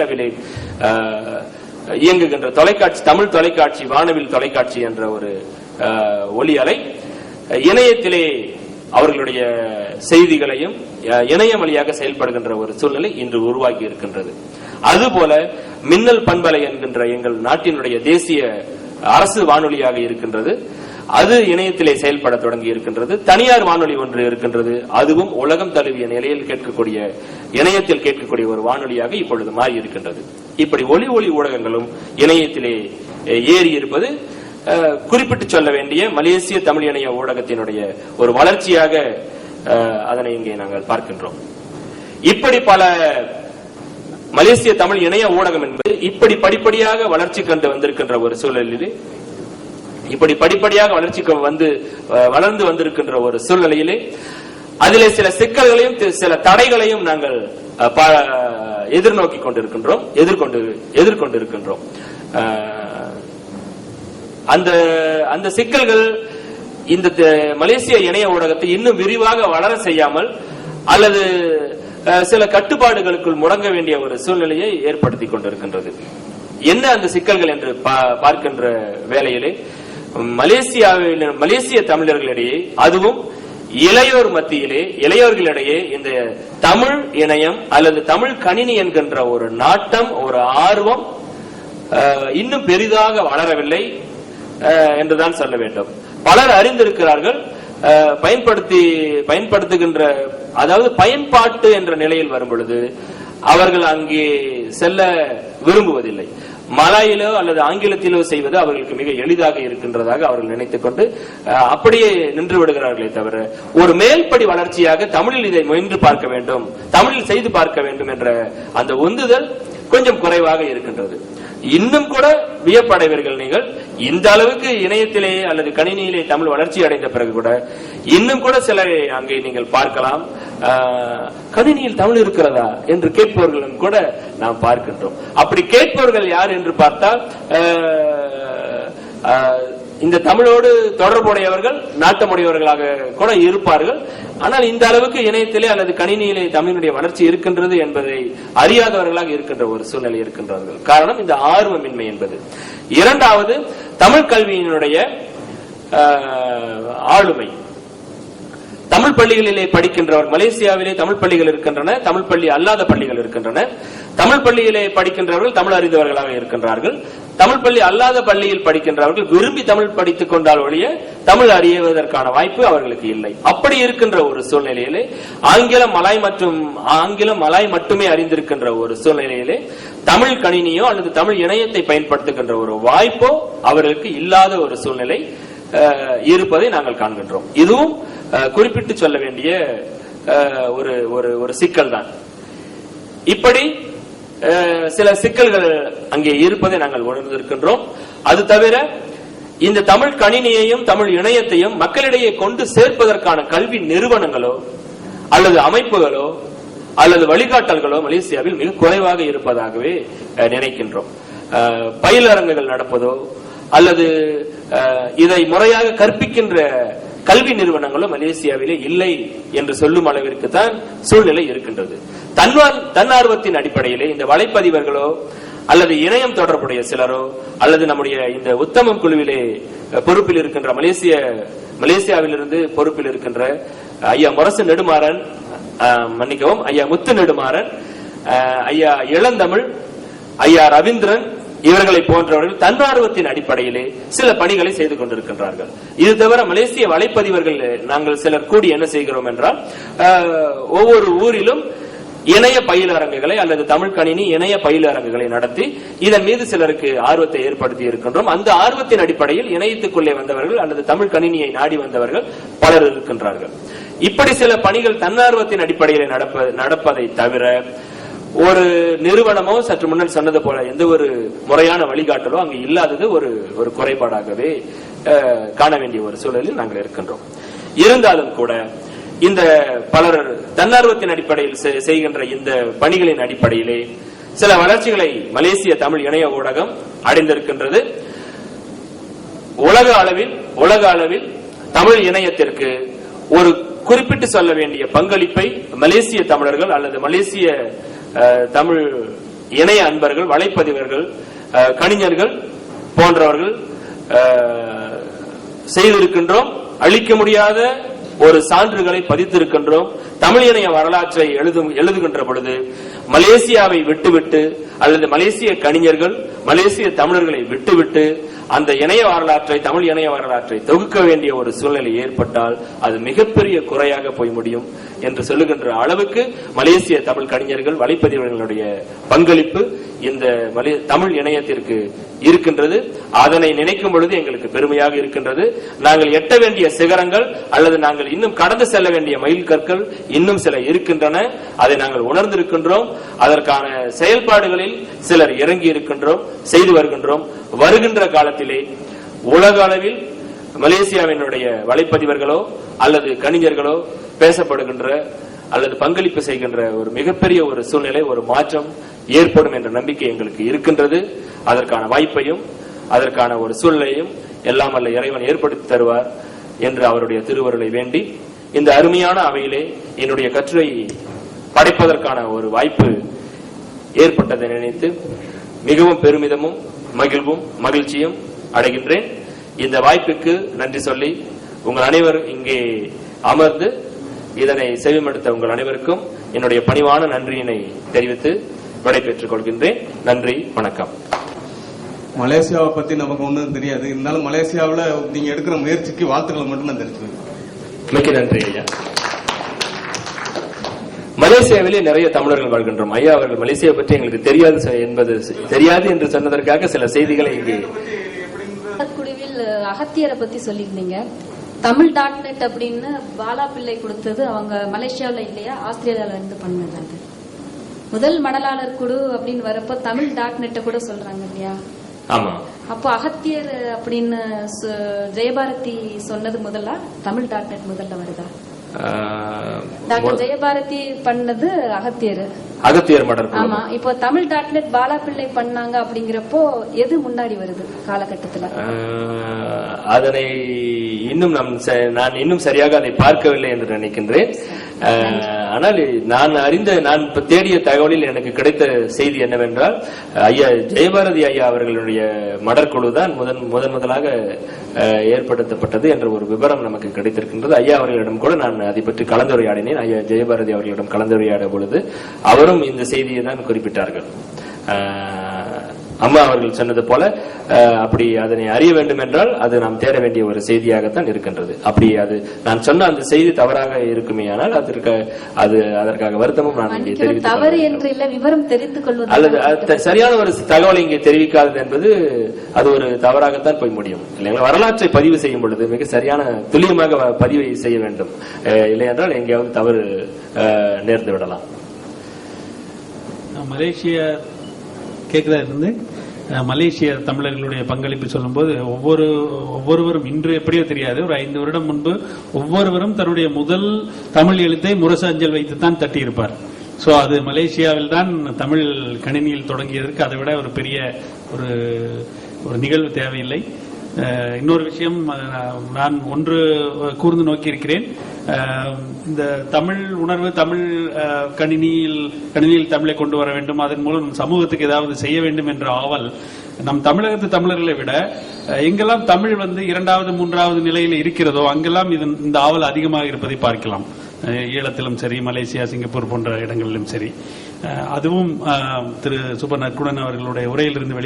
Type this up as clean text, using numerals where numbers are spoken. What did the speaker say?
மலேசியாவிலே இயங்குகின்ற தொலைக்காட்சி, தமிழ் தொலைக்காட்சி, வானவில் தொலைக்காட்சி என்ற ஒரு ஒலி அலை இணையத்திலே அவர்களுடைய செய்திகளையும் இணையம் வழியாக செயல்படுகின்ற ஒரு சூழ்நிலை இன்று உருவாகி இருக்கின்றது. அதுபோல மின்னல் பண்பலை என்கின்ற எங்கள் நாட்டினுடைய தேசிய அரசு வானொலியாக இருக்கின்றது. அது இணையத்திலே செயல்பட தொடங்கி இருக்கின்றது. தனியார் வானொலி ஒன்று இருக்கின்றது. அதுவும் உலகம் தழுவிய நிலையில் கேட்கக்கூடிய, இணையத்தில் கேட்கக்கூடிய ஒரு வானொலியாக இப்பொழுது மாறி இருக்கின்றது. இப்படி ஒலி ஊடகங்களும் இணையத்திலே ஏறி இருப்பது குறிப்பிட்டு சொல்ல வேண்டிய மலேசிய தமிழ் இணைய ஊடகத்தினுடைய ஒரு வளர்ச்சியாக அதனை இங்கே நாங்கள் பார்க்கின்றோம். இப்படி பல மலேசிய தமிழ் இணைய ஊடகம் என்பது இப்படி படிப்படியாக வளர்ச்சி கண்டு வந்திருக்கின்ற ஒரு சூழலில், இப்படி படிப்படியாக வளர்ந்து வந்திருக்கின்ற ஒரு சூழ்நிலையிலே அதிலே சில சிக்கல்களையும் சில தடைகளையும் நாங்கள் எதிர்கொண்டிருக்கின்றோம். அந்த சிக்கல்கள் இந்த மலேசிய இணைய ஊடகத்தை இன்னும் விரிவாக வளர செய்யாமல் அல்லது சில கட்டுப்பாடுகளுக்குள் முடங்க வேண்டிய ஒரு சூழ்நிலையை ஏற்படுத்தி கொண்டிருக்கின்றது. என்ன அந்த சிக்கல்கள் என்று பார்க்கின்ற வேளையிலே மலேசிய தமிழர்களிடையே, அதுவும் இளையோர் மத்தியிலே, இளையோர்களிடையே இந்த தமிழ் இணையம் அல்லது தமிழ் கணினி என்கின்ற ஒரு நாட்டம், ஒரு ஆர்வம் இன்னும் பெரிதாக வளரவில்லை என்றுதான் சொல்ல வேண்டும். பலர் அறிந்திருக்கிறார்கள், பயன்படுத்துகின்ற, அதாவது பயன்பாட்டு என்ற நிலையில் வரும் பொழுது அவர்கள் அங்கே செல்ல விரும்புவதில்லை. மலாயிலோ அல்லது ஆங்கிலத்திலோ செய்வது அவர்களுக்கு மிக எளிதாக இருக்கின்றதாக அவர்கள் நினைத்துக் கொண்டு அப்படியே நின்று விடுகிறார்களே தவிர, ஒரு மேல்படி வளர்ச்சியாக தமிழில் இதை முயன்று பார்க்க வேண்டும், தமிழில் செய்து பார்க்க வேண்டும் என்ற அந்த உந்துதல் கொஞ்சம் குறைவாக இருக்கின்றது. இன்னும் கூட வியப்படைவீர்கள் நீங்கள், இந்த அளவுக்கு இணையத்திலே அல்லது கணினியிலே தமிழ் வளர்ச்சி அடைந்த பிறகு கூட இன்னும் கூட சிலரை அங்கே நீங்கள் பார்க்கலாம், கணினியில் தமிழ் இருக்கிறதா என்று கேட்பவர்களும் கூட நாம் பார்க்கின்றோம். அப்படி கேட்பவர்கள் யார் என்று பார்த்தால் இந்த தமிழோடு தொடர்புடையவர்கள், நாட்டமுடையவர்களாக கூட இருப்பார்கள். ஆனால் இந்த அளவுக்கு இணையத்திலே அல்லது கணினியிலே தமிழுடைய வளர்ச்சி இருக்கின்றது என்பதை அறியாதவர்களாக இருக்கின்ற ஒரு சூழ்நிலை இருக்கின்றார்கள். காரணம் இந்த ஆர்வமின்மை என்பது. இரண்டாவது, தமிழ் கல்வியினுடைய ஆளுமை. தமிழ் பள்ளிகளிலே படிக்கின்றவர், மலேசியாவிலே தமிழ் பள்ளிகள் இருக்கின்றன, தமிழ் பள்ளி அல்லாத பள்ளிகள் இருக்கின்றன. தமிழ் பள்ளியிலே படிக்கின்றவர்கள் தமிழ் அறிந்தவர்களாக இருக்கின்றார்கள். தமிழ் பள்ளி அல்லாத பள்ளியில் படிக்கின்றவர்கள் விரும்பி தமிழ் படித்துக் கொண்டால் ஒழிய தமிழ் அறிவதற்கான வாய்ப்பு அவர்களுக்கு இல்லை. அப்படி இருக்கின்ற ஒரு சூழ்நிலையிலே ஆங்கிலம் மலாய் மட்டுமே அறிந்திருக்கின்ற ஒரு சூழ்நிலையிலே தமிழ் கணினியோ அல்லது தமிழ் இணையத்தை பயன்படுத்துகின்ற ஒரு வாய்ப்போ அவர்களுக்கு இல்லாத ஒரு சூழ்நிலை இருப்பதை நாங்கள் காண்கின்றோம். இதுவும் குறிப்பிட்டு சொல்ல வேண்டிய ஒரு சிக்கல் தான். இப்படி சில சிக்கல்கள் அங்கே இருப்பதை நாங்கள் உணர்ந்திருக்கின்றோம். அது தவிர இந்த தமிழ் கணினியையும் தமிழ் இணையத்தையும் மக்களிடையே கொண்டு சேர்ப்பதற்கான கல்வி நிறுவனங்களோ அல்லது அமைப்புகளோ அல்லது வழிகாட்டல்களோ மலேசியாவில் மிக குறைவாக இருப்பதாகவே நினைக்கின்றோம். பயிலரங்குகள் நடப்பதோ அல்லது இதை முறையாக கற்பிக்கின்ற கல்வி நிறுவனங்களும் மலேசியாவிலே இல்லை என்று சொல்லும் அளவிற்கு தான் சூழ்நிலை இருக்கின்றது. தன்னார்வத்தின் அடிப்படையிலே இந்த வலைப்பதிவர்களோ அல்லது இணையம் தொடர்புடைய சிலரோ அல்லது நம்முடைய இந்த உத்தமம் குழுவிலே பொறுப்பில் இருக்கின்ற மலேசியாவிலிருந்து பொறுப்பில் இருக்கின்ற ஐயா முரசு நெடுமாறன், மன்னிக்கவும், ஐயா முத்து நெடுமாறன், ஐயா இளந்தமிழ், ஐயா ரவீந்திரன், இவர்களை போன்றவர்கள் தன்னார்வத்தின் அடிப்படையிலே சில பணிகளை செய்து கொண்டிருக்கின்றார்கள். இது தவிர மலேசிய வலைப்பதிவர்கள் நாங்கள் சிலர் கூடி என்ன செய்கிறோம் என்றால், ஒவ்வொரு ஊரிலும் இணைய பயிலரங்குகளை அல்லது தமிழ் கணினி இணைய பயிலரங்குகளை நடத்தி இதன் மீது சிலருக்கு ஆர்வத்தை ஏற்படுத்தி இருக்கின்றோம். அந்த ஆர்வத்தின் அடிப்படையில் இணையத்துக்குள்ளே வந்தவர்கள் அல்லது தமிழ் கணினியை நாடி வந்தவர்கள் பலர் இருக்கின்றார்கள். இப்படி சில பணிகள் தன்னார்வத்தின் அடிப்படையில் நடப்பதை தவிர ஒரு நிறுவனமோ சற்று முன்னர் சொன்னது போல எந்த ஒரு முறையான வழிகாட்டலோ அங்கு இல்லாதது ஒரு குறைபாடாகவே காண வேண்டிய ஒரு சூழலில் நாங்கள் இருக்கின்றோம். இருந்தாலும் கூட இந்த பலர் தன்னார்வத்தின் அடிப்படையில் செய்கின்ற இந்த பணிகளின் அடிப்படையிலே சில வளர்ச்சிகளை மலேசிய தமிழ் இணைய ஊடகம் அடைந்திருக்கின்றது. உலக அளவில் தமிழ் இணையத்திற்கு ஒரு குறிப்பிட்டு சொல்ல வேண்டிய பங்களிப்பை மலேசிய தமிழர்கள் அல்லது மலேசிய தமிழ் இணைய அன்பர்கள், வலைப்பதிவர்கள், கணிஞர்கள் போன்றவர்கள் செய்திருக்கின்றோம். அளிக்க முடியாத ஒரு சான்றுகளை பதித்திருக்கின்றோம். தமிழ் இணைய வரலாற்றை எழுதுகின்ற பொழுது மலேசியாவை விட்டுவிட்டு அல்லது மலேசிய கணிஞர்கள், மலேசிய தமிழர்களை விட்டுவிட்டு அந்த இணைய வரலாற்றை, தமிழ் இணைய வரலாற்றை தொகுக்க வேண்டிய ஒரு சூழ்நிலை ஏற்பட்டால் அது மிகப்பெரிய குறையாக போய் முடியும் என்று சொல்லுகின்ற அளவுக்கு மலேசிய தமிழ் கணிஞர்கள், வலைப்பதிவர்களுடைய பங்களிப்பு இந்த தமிழ் இணையத்திற்கு இருக்கின்றது. அதனை நினைக்கும் பொழுது எங்களுக்கு பெருமையாக இருக்கின்றது. நாங்கள் எட்ட வேண்டிய சிகரங்கள் அல்லது நாங்கள் இன்னும் கடந்து செல்ல வேண்டிய மைல் கற்கள் இன்னும் சில இருக்கின்றன. அதை நாங்கள் உணர்ந்திருக்கின்றோம். அதற்கான செயல்பாடுகளில் சிலர் இறங்கி இருக்கின்றோம், செய்து வருகின்றோம். வருகின்ற காலத்திலே உலக அளவில் மலேசியாவினுடைய வலைப்பதிவர்களோ அல்லது கணிஞர்களோ பேசப்படுகின்ற அல்லது பங்களிப்பு செய்கின்ற ஒரு மிகப்பெரிய ஒரு சூழ்நிலை, ஒரு மாற்றம் ஏற்படும் என்ற நம்பிக்கை எங்களுக்கு இருக்கின்றது. அதற்கான வாய்ப்பையும் அதற்கான ஒரு சூழ்நிலையும் எல்லாம் அல்ல இறைவன் ஏற்படுத்தி தருவார் என்று அவருடைய திருவருளை வேண்டி இந்த அருமையான அவையிலே என்னுடைய கட்டுரை படைப்பதற்கான ஒரு வாய்ப்பு ஏற்பட்டதை நினைத்து மிகவும் பெருமிதமும் மகிழ்வும் மகிழ்ச்சியும் அடைகின்றேன். இந்த வாய்ப்புக்கு நன்றி சொல்லி உங்கள் அனைவரும் இங்கே அமர்ந்து இதனை செவிமடுத்த உங்கள் அனைவருக்கும் என்னுடைய பணிவான நன்றியினை தெரிவித்து விடைபெற்றுக் கொள்கின்றேன். நன்றி, வணக்கம். மலேசியாவை பத்தி நமக்கு ஒன்றும் தெரியாது. இருந்தாலும் மலேசியாவில் நீங்க எடுக்கிற முயற்சிக்கு வாழ்த்துக்களை மட்டும் நான் தெரிவிச்சுக்கிறேன். மிக்க நன்றி ஐயா. மலேசியாவிலே நிறைய தமிழர்கள் வாழ்கின்றோம். ஐயா அவர்கள் மலேசியா பற்றி எங்களுக்கு தெரியாது என்று சொன்னதற்காக சில செய்திகளை இங்கே குழுவில் அகத்தியரை பத்தி சொல்லியிருந்தீங்க. தமிழ்.net அப்படின்னு பாலா பிள்ளை கொடுத்தது அவங்க மலேசியாவில் இல்லையா, ஆஸ்திரேலியால இருந்து பண்ணது. அது முதல் மணலாளர் குழு அப்படின்னு வரப்ப தமிழ்.net கூட சொல்றாங்க இல்லையா? ஆமா. அப்போ அகத்தியர் அப்படின்னு ஜெயபாரதி சொன்னது முதல்ல, தமிழ்.net முதல்ல வருதா? டாக்டர் ஜெயபாரதி பண்ணது அகத்தியர் மடர். ஆமா. இப்போ தமிழ்.net பாலா பிள்ளை பண்ணாங்க அப்படிங்கிறப்போ எது முன்னாடி வருது காலகட்டத்தில்? அதனை இன்னும் நான் இன்னும் சரியாக அதை பார்க்கவில்லை என்று நினைக்கின்றேன். ஆனால் நான் தேடிய தகவலில் எனக்கு கிடைத்த செய்தி என்னவென்றால், ஐயா ஜெயபாரதி ஐயா அவர்களுடைய மடற்குழு தான் முதலாக ஏற்படுத்தப்பட்டது என்ற ஒரு விவரம் நமக்கு கிடைத்திருக்கின்றது. ஐயா அவர்களிடம் கூட நான் அதை பற்றி கலந்துரையாடினேன். ஐயா ஜெயபாரதி அவர்களிடம் கலந்துரையாட பொழுது அவரும் இந்த செய்தியை தான் குறிப்பிட்டார்கள். அம்மா அவர்கள் சொன்னது போல அப்படி அதனை அறிய வேண்டும் என்றால் அது நாம் தேட வேண்டிய ஒரு செய்தியாகத்தான் இருக்கின்றது. அப்படி அது நான் சொன்ன அந்த செய்தி தவறாக இருக்குமே ஆனால் அதற்காக வருத்தமும் நான் இங்கே தெரிவித்துக் அல்லது சரியான ஒரு தகவலை இங்கே தெரிவிக்காதது என்பது அது ஒரு தவறாகத்தான் போய் முடியும் இல்லைங்களா? வரலாற்றை பதிவு செய்யும் பொழுது மிக சரியான துல்லியமாக பதிவை செய்ய வேண்டும். இல்லை என்றால் எங்கேயாவது தவறு நேர்ந்து விடலாம். மலேசிய கேட்கறதா இருந்து மலேசிய தமிழர்களுடைய பங்களிப்பு சொல்லும்போது ஒவ்வொருவரும் இன்று எப்படியோ தெரியாது, ஒரு 5 வருடம் முன்பு ஒவ்வொருவரும் தன்னுடைய முதல் தமிழ் எழுத்தை முரசு அஞ்சல் வைத்துத்தான் தட்டியிருப்பார். சோ அது மலேசியாவில் தான் தமிழ் கணினியில் தொடங்கியதற்கு அதை விட ஒரு பெரிய ஒரு நிகழ்வு தேவையில்லை. இன்னொரு விஷயம் நான் ஒன்று கூர்ந்து நோக்கி இருக்கிறேன். இந்த தமிழ் உணர்வு, தமிழ் கணினியில் தமிழை கொண்டு வர வேண்டும், அதன் மூலம் சமூகத்துக்கு ஏதாவது செய்ய வேண்டும் என்ற ஆவல் நம் தமிழகத்து தமிழர்களை விட எங்கெல்லாம் தமிழ் 2வது 3வது நிலையில் இருக்கிறதோ அங்கெல்லாம் இந்த ஆவல் அதிகமாக இருப்பதை பார்க்கலாம். ஈழத்திலும் சரி, மலேசியா, சிங்கப்பூர் போன்ற இடங்களிலும் சரி. அதுவும் திரு சுப நற்குணன் அவர்களுடைய உரையிலிருந்து